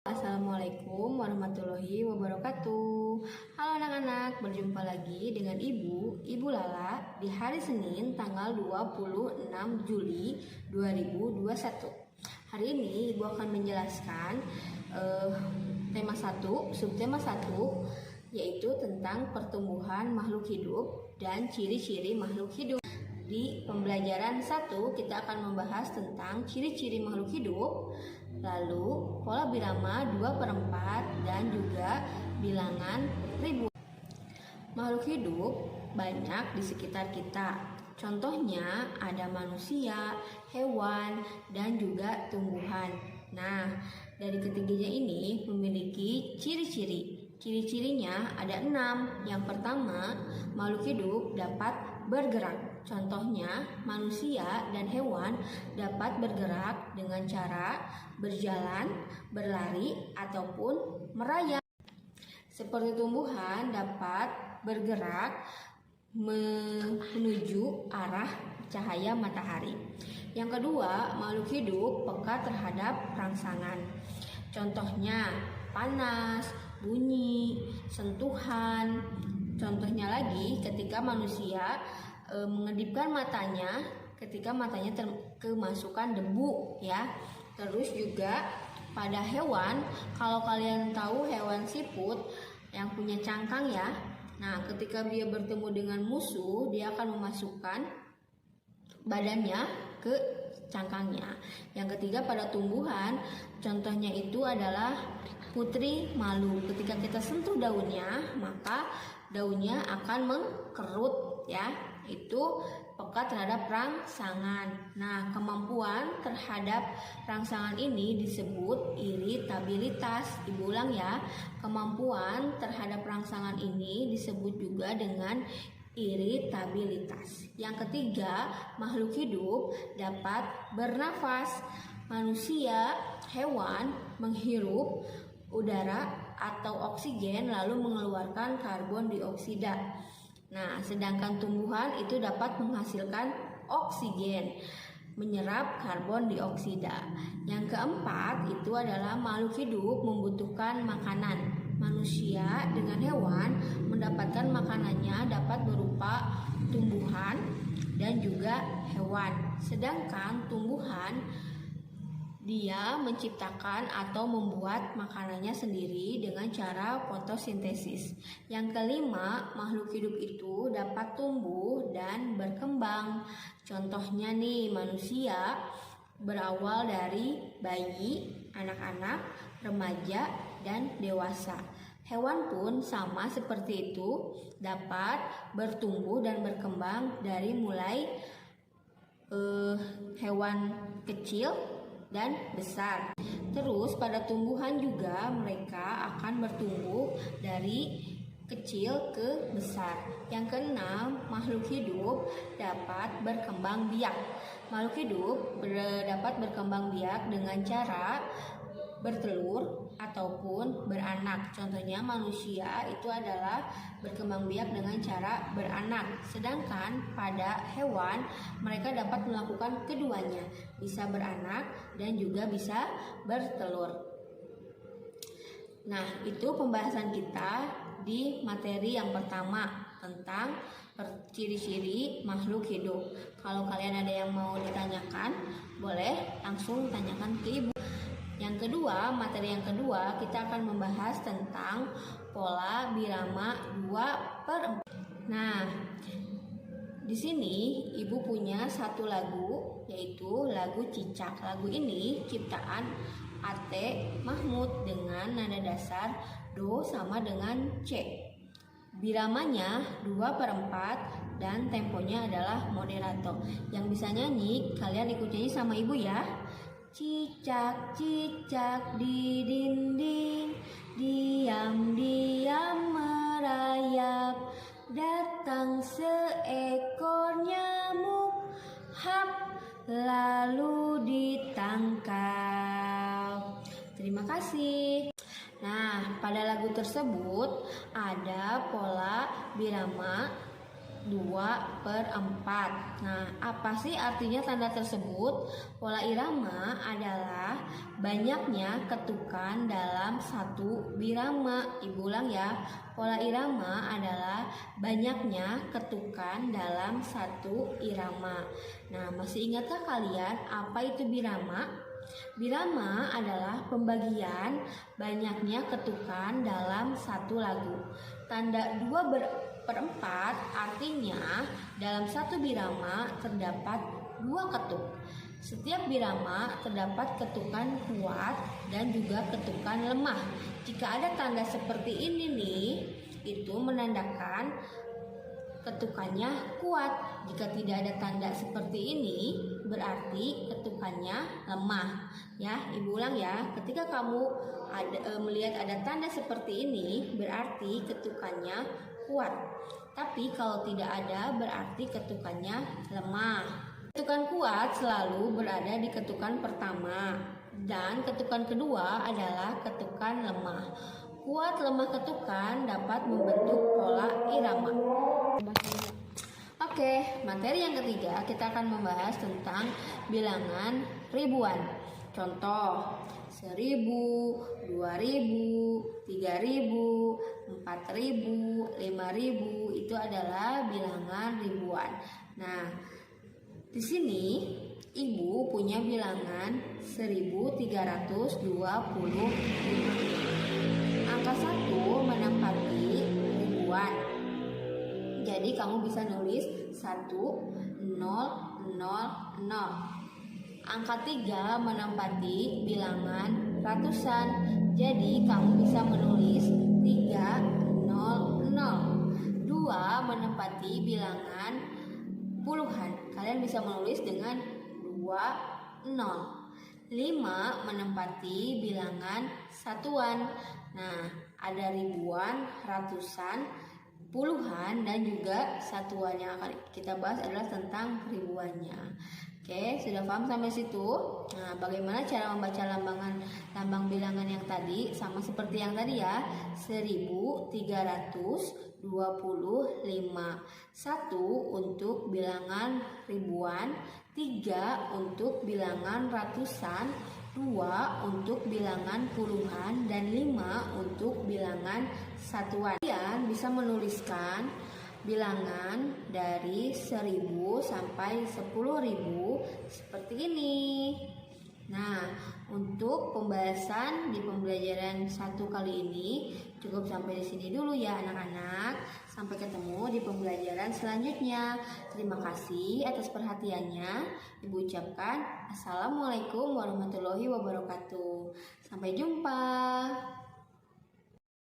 Assalamualaikum warahmatullahi wabarakatuh. Halo anak-anak, berjumpa lagi dengan Ibu Lala di hari Senin tanggal 26 Juli 2021. Hari ini Ibu akan menjelaskan tema 1, subtema 1, yaitu tentang pertumbuhan makhluk hidup dan ciri-ciri makhluk hidup. Di pembelajaran 1 kita akan membahas tentang ciri-ciri makhluk hidup, lalu pola birama 2/4 dan juga bilangan ribu. Makhluk hidup banyak di sekitar kita. Contohnya ada manusia, hewan, dan juga tumbuhan. Nah, dari ketiganya ini memiliki ciri-ciri. Ciri-cirinya ada 6. Yang pertama, makhluk hidup dapat bergerak. Contohnya, manusia dan hewan dapat bergerak dengan cara berjalan, berlari, ataupun merayap. Seperti tumbuhan dapat bergerak menuju arah cahaya matahari. Yang kedua, makhluk hidup peka terhadap rangsangan. Contohnya, panas, bunyi, sentuhan. Contohnya lagi ketika manusia mengedipkan matanya ketika matanya kemasukan debu ya. Terus juga pada hewan, kalau kalian tahu hewan siput yang punya cangkang ya. Nah, ketika dia bertemu dengan musuh, dia akan memasukkan badannya ke cangkangnya. Yang ketiga pada tumbuhan, contohnya itu adalah putri malu. Ketika kita sentuh daunnya, maka daunnya akan mengkerut ya. Itu peka terhadap rangsangan. Nah, kemampuan terhadap rangsangan ini disebut iritabilitas. Diulang ya, kemampuan terhadap rangsangan ini disebut juga dengan iritabilitas. Yang ketiga, makhluk hidup dapat bernafas. Manusia, hewan menghirup udara atau oksigen lalu mengeluarkan karbon dioksida. Nah, sedangkan tumbuhan itu dapat menghasilkan oksigen, menyerap karbon dioksida. Yang keempat itu adalah makhluk hidup membutuhkan makanan. Manusia dengan hewan mendapatkan makanannya dapat berupa tumbuhan dan juga hewan. Sedangkan tumbuhan dia menciptakan atau membuat makanannya sendiri dengan cara fotosintesis. Yang kelima, makhluk hidup itu dapat tumbuh dan berkembang. Contohnya nih, manusia berawal dari bayi, anak-anak, remaja, dan dewasa. Hewan pun sama seperti itu, dapat bertumbuh dan berkembang dari mulai hewan kecil dan besar. Terus pada tumbuhan juga mereka akan bertumbuh dari kecil ke besar. Yang keenam, makhluk hidup dapat berkembang biak. Makhluk hidup dapat berkembang biak dengan cara bertelur ataupun beranak. Contohnya manusia itu adalah berkembang biak dengan cara beranak. Sedangkan pada hewan mereka dapat melakukan keduanya, bisa beranak dan juga bisa bertelur. Nah, itu pembahasan kita di materi yang pertama tentang ciri-ciri makhluk hidup. Kalau kalian ada yang mau ditanyakan, boleh langsung tanyakan ke Ibu. Yang kedua, materi yang kedua kita akan membahas tentang pola birama 2/4. Nah, di sini Ibu punya satu lagu, yaitu lagu Cicak. Lagu ini ciptaan Ate Mahmud dengan nada dasar Do sama dengan C. Biramanya 2/4 dan temponya adalah moderato. Yang bisa nyanyi, kalian ikut nyanyi sama Ibu ya. Cicak, cicak di dinding, diam-diam merayap. Datang seekor nyamuk, hap, lalu ditangkap. Terima kasih. Nah, pada lagu tersebut ada pola birama 2/4. Nah, apa sih artinya tanda tersebut? Pola irama adalah banyaknya ketukan dalam satu birama. Ibu ulang ya. Pola irama adalah banyaknya ketukan dalam satu irama. Nah, masih ingatkah kalian apa itu birama? Birama adalah pembagian banyaknya ketukan dalam satu lagu. Tanda 2/4 artinya dalam satu birama terdapat 2 ketuk. Setiap birama terdapat ketukan kuat dan juga ketukan lemah. Jika ada tanda seperti ini nih, itu menandakan ketukannya kuat. Jika tidak ada tanda seperti ini, berarti ketukannya lemah. Ya, Ibu ulang ya. Ketika kamu melihat ada tanda seperti ini, berarti ketukannya kuat. Tapi kalau tidak ada, berarti ketukannya lemah. Ketukan kuat selalu berada di ketukan pertama, dan ketukan kedua adalah ketukan lemah. Kuat lemah ketukan dapat membentuk pola irama. Oke, materi yang ketiga kita akan membahas tentang bilangan ribuan. Contoh, 1000, 2000, 3000, 4000, 5000 itu adalah bilangan ribuan. Nah, di sini Ibu punya bilangan 1325. Angka 1 menempati ribuan. Jadi kamu bisa nulis 1000. Angka 3 menempati bilangan ratusan. Jadi kamu bisa menulis 300. 2 menempati bilangan puluhan. Kalian bisa menulis dengan 20. 5 menempati bilangan satuan. Nah, ada ribuan, ratusan, puluhan, dan juga satuan. Yang akan kita bahas adalah tentang ribuannya. Oke, sudah paham sampai situ? Nah, bagaimana cara membaca lambang bilangan yang tadi? Sama seperti yang tadi ya, 1325. 1 untuk bilangan ribuan, 3 untuk bilangan ratusan, 2 untuk bilangan puluhan, dan 5 untuk bilangan satuan. Kalian bisa menuliskan bilangan dari 1000 sampai 10.000 seperti ini. Nah, untuk pembahasan di pembelajaran 1 kali ini cukup sampai di sini dulu ya anak-anak. Sampai ketemu di pembelajaran selanjutnya. Terima kasih atas perhatiannya. Ibu ucapkan Assalamualaikum warahmatullahi wabarakatuh. Sampai jumpa.